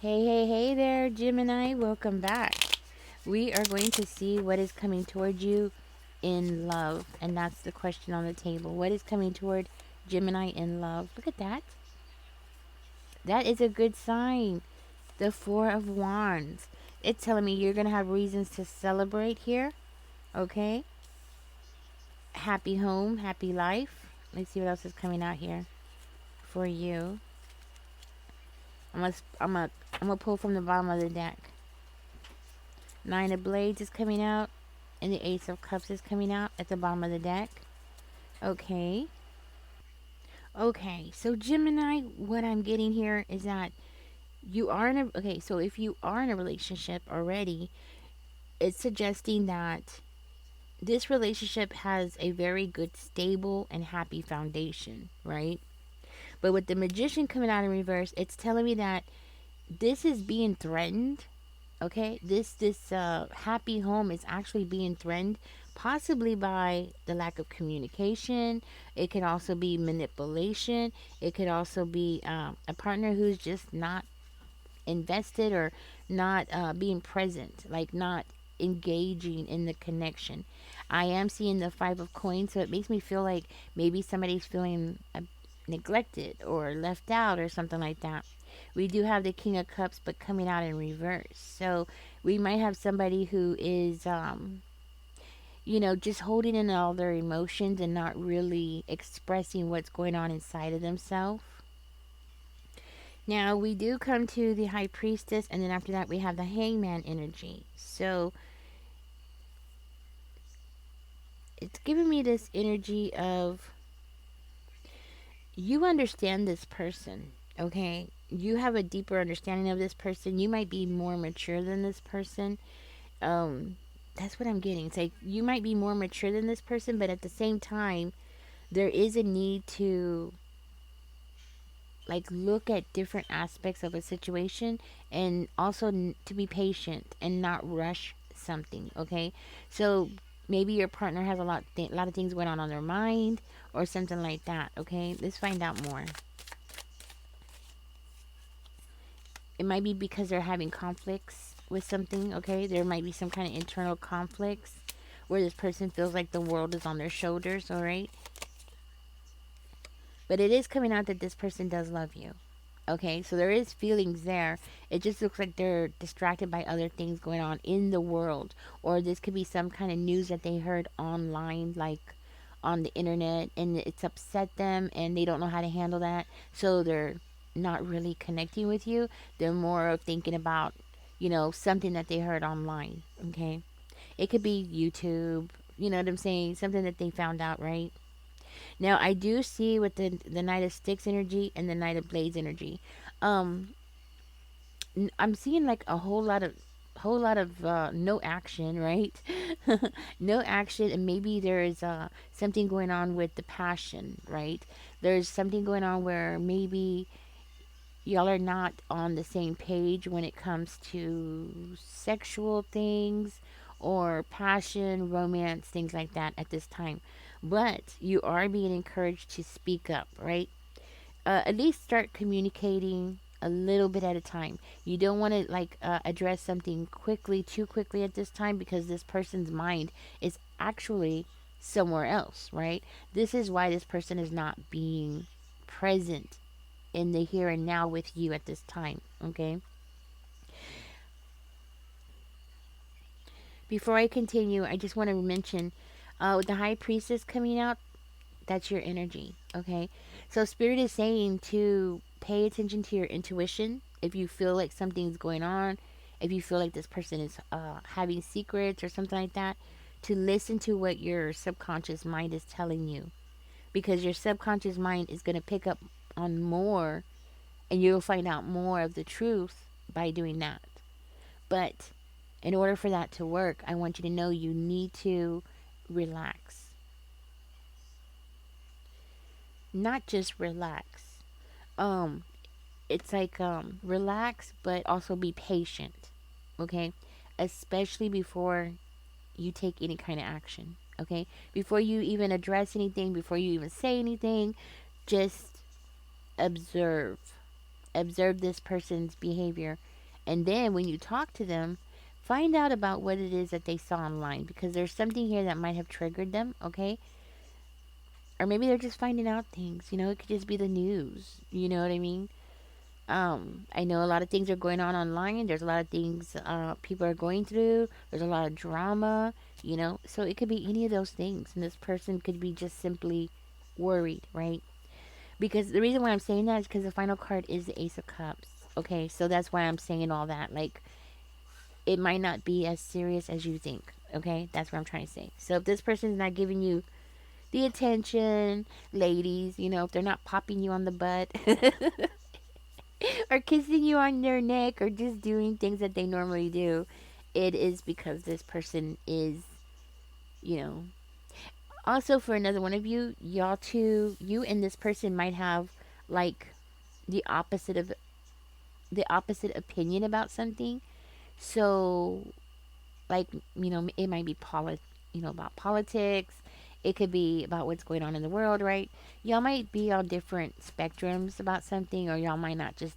Hey there, Gemini. Welcome back. We are going to see what is coming toward you in love. And that's the question on the table. What is coming toward Gemini in love? Look at that. That is a good sign. The Four of Wands. It's telling me you're going to have reasons to celebrate here. Okay. Happy home, happy life. Let's see what else is coming out here for you. I'm gonna pull from the bottom of the deck. Nine of Blades is coming out, and the Ace of Cups is coming out at the bottom of the deck. Okay. Okay, so Gemini, what I'm getting here is that you are in a, okay, so if you are in a relationship already, it's suggesting that this relationship has a very good, stable, and happy foundation, right? But with the Magician coming out in reverse, it's telling me that this is being threatened. Okay, this happy home is actually being threatened, possibly by the lack of communication. It could also be manipulation. It could also be a partner who's just not invested or not being present, like not engaging in the connection. I am seeing the Five of Coins, so it makes me feel like maybe somebody's feeling neglected or left out or something like that. We do have the King of Cups, but coming out in reverse. So we might have somebody who is, just holding in all their emotions and not really expressing what's going on inside of themselves. Now we do come to the High Priestess, and then after that we have the Hangman energy. So it's giving me this energy of you understand this person, okay? You have a deeper understanding of this person. You might be more mature than this person. That's what I'm getting. It's like you might be more mature than this person, but at the same time, there is a need to like look at different aspects of a situation and also to be patient and not rush something, okay? So maybe your partner has a lot of things going on their mind or something like that, okay? Let's find out more. It might be because they're having conflicts with something, okay? There might be some kind of internal conflicts where this person feels like the world is on their shoulders, all right? But it is coming out that this person does love you. Okay, so there is feelings there. It just looks like they're distracted by other things going on in the world. Or this could be some kind of news that they heard online, like on the internet, and it's upset them and they don't know how to handle that. So they're not really connecting with you. They're more of thinking about, something that they heard online. Okay, it could be YouTube, you know what I'm saying? Something that they found out, right? Now I do see with the Knight of Sticks energy and the Knight of Blades energy. Um, I'm seeing like a whole lot of no action, right? No action, and maybe there is something going on with the passion, right? There's something going on where maybe y'all are not on the same page when it comes to sexual things or passion, romance, things like that at this time. But you are being encouraged to speak up, right? At least start communicating a little bit at a time. You don't want to like address something too quickly at this time because this person's mind is actually somewhere else, right? This is why this person is not being present in the here and now with you at this time, okay? Before I continue, I just want to mention with the High Priestess coming out, that's your energy, okay? So Spirit is saying to pay attention to your intuition. If you feel like something's going on, if you feel like this person is having secrets or something like that, to listen to what your subconscious mind is telling you, because your subconscious mind is going to pick up on more and you'll find out more of the truth by doing that. But in order for that to work, I want you to know you need to relax. Not just relax. Um it's like relax but also be patient. Okay? Especially before you take any kind of action. Okay? Before you even address anything, before you even say anything, just observe. Observe this person's behavior And then when you talk to them, find out about what it is that they saw online, because there's something here that might have triggered them, okay? Or maybe they're just finding out things, it could just be the news, you know what I mean? I know a lot of things are going on online. There's a lot of things people are going through. There's a lot of drama, so it could be any of those things. And this person could be just simply worried, right? Because the reason why I'm saying that is because the final card is the Ace of Cups. Okay, so that's why I'm saying all that. Like, it might not be as serious as you think. Okay, that's what I'm trying to say. So if this person is not giving you the attention, ladies, if they're not popping you on the butt or kissing you on their neck or just doing things that they normally do, it is because this person is, you know. Also, for another one of you, y'all two, you and this person might have like the opposite of the opposite opinion about something. So, like, it might be about politics. It could be about what's going on in the world, right? Y'all might be on different spectrums about something, or y'all might not just,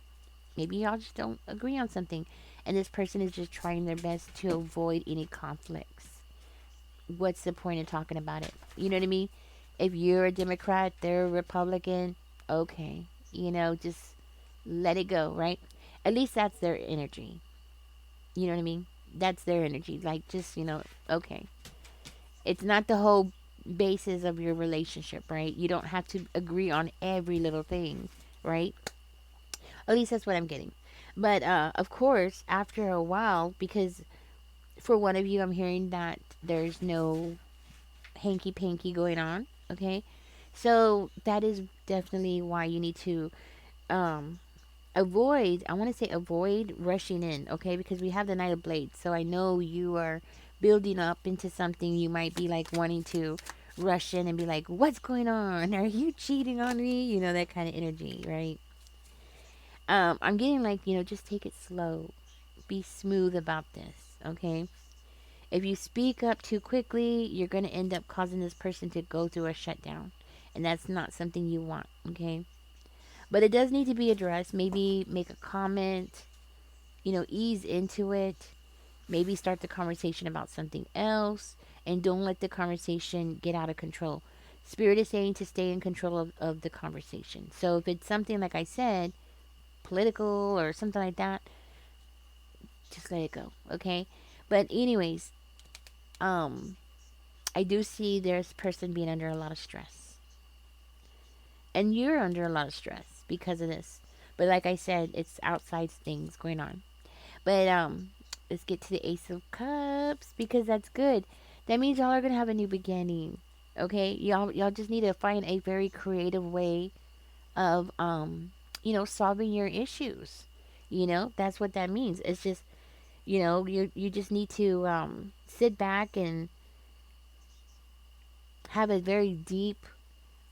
maybe y'all just don't agree on something. And this person is just trying their best to avoid any conflicts. What's the point of talking about it? You know what I mean? If you're a Democrat, they're a Republican, okay. Just let it go, right? At least that's their energy. You know what I mean? That's their energy. Like, just, okay. It's not the whole basis of your relationship, right? You don't have to agree on every little thing, right? At least that's what I'm getting. But of course, after a while, because for one of you, I'm hearing that there's no hanky panky going on, okay? So that is definitely why you need to um, avoid, I want to say avoid rushing in, okay? Because we have the Knight of Blades. So I know you are building up into something. You might be like wanting to rush in and be like, what's going on? Are you cheating on me? That kind of energy, right? I'm getting like, just take it slow. Be smooth about this, okay? If you speak up too quickly, you're going to end up causing this person to go through a shutdown. And that's not something you want, okay? But it does need to be addressed. Maybe make a comment, ease into it. Maybe start the conversation about something else. And don't let the conversation get out of control. Spirit is saying to stay in control of the conversation. So if it's something, like I said, political or something like that, just let it go, okay? But anyways, um, I do see this person being under a lot of stress. And you're under a lot of stress because of this. But like I said, it's outside things going on. But let's get to the Ace of Cups, because that's good. That means y'all are gonna have a new beginning. Okay? Y'all just need to find a very creative way of solving your issues. That's what that means. It's just, you just need to sit back and have a very deep,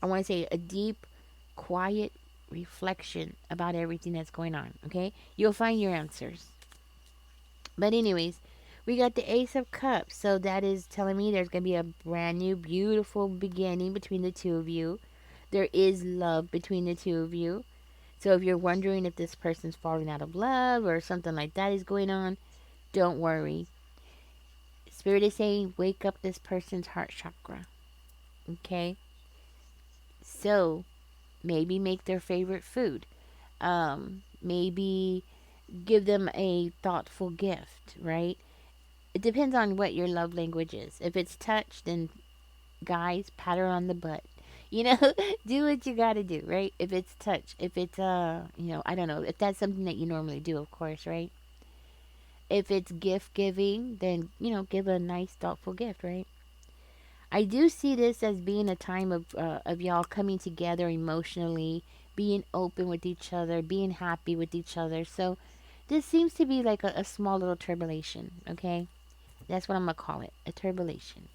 I want to say a deep, quiet reflection about everything that's going on, okay? You'll find your answers. But anyways, we got the Ace of Cups. So that is telling me there's going to be a brand new, beautiful beginning between the two of you. There is love between the two of you. So if you're wondering if this person's falling out of love or something like that is going on, don't worry. Spirit is saying wake up this person's heart chakra. Okay? So maybe make their favorite food. Maybe give them a thoughtful gift, right? It depends on what your love language is. If it's touch, then guys, pat her on the butt. Do what you gotta do, right? If it's touch, if it's I don't know, if that's something that you normally do, of course, right? If it's gift giving, then give a nice, thoughtful gift, right? I do see this as being a time of y'all coming together emotionally, being open with each other, being happy with each other. So this seems to be like a small little turbulation, okay? That's what I'm gonna call it, a turbulation.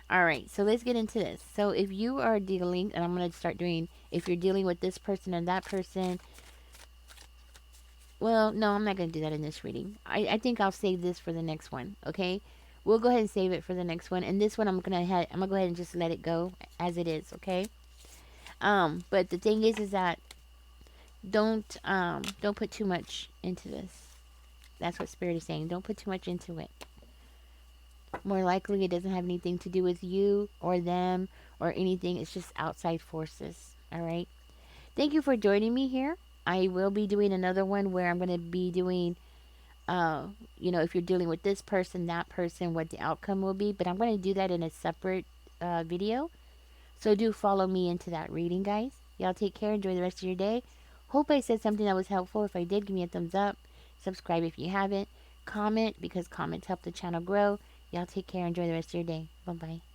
All right, so let's get into this. So if you are dealing, and I'm gonna start doing, if you're dealing with this person and that person, well, no, I'm not gonna do that in this reading. I think I'll save this for the next one, okay? We'll go ahead and save it for the next one, and this one I'm gonna go ahead and just let it go as it is, okay? But the thing is that don't put too much into this. That's what Spirit is saying. Don't put too much into it. More likely, it doesn't have anything to do with you or them or anything. It's just outside forces. All right. Thank you for joining me here. I will be doing another one where I'm going to be doing, uh, if you're dealing with this person, that person, what the outcome will be. But I'm going to do that in a separate video. So do follow me into that reading, guys. Y'all take care. Enjoy the rest of your day. Hope I said something that was helpful. If I did, give me a thumbs up. Subscribe if you haven't. Comment because comments help the channel grow. Y'all take care. Enjoy the rest of your day. Bye bye.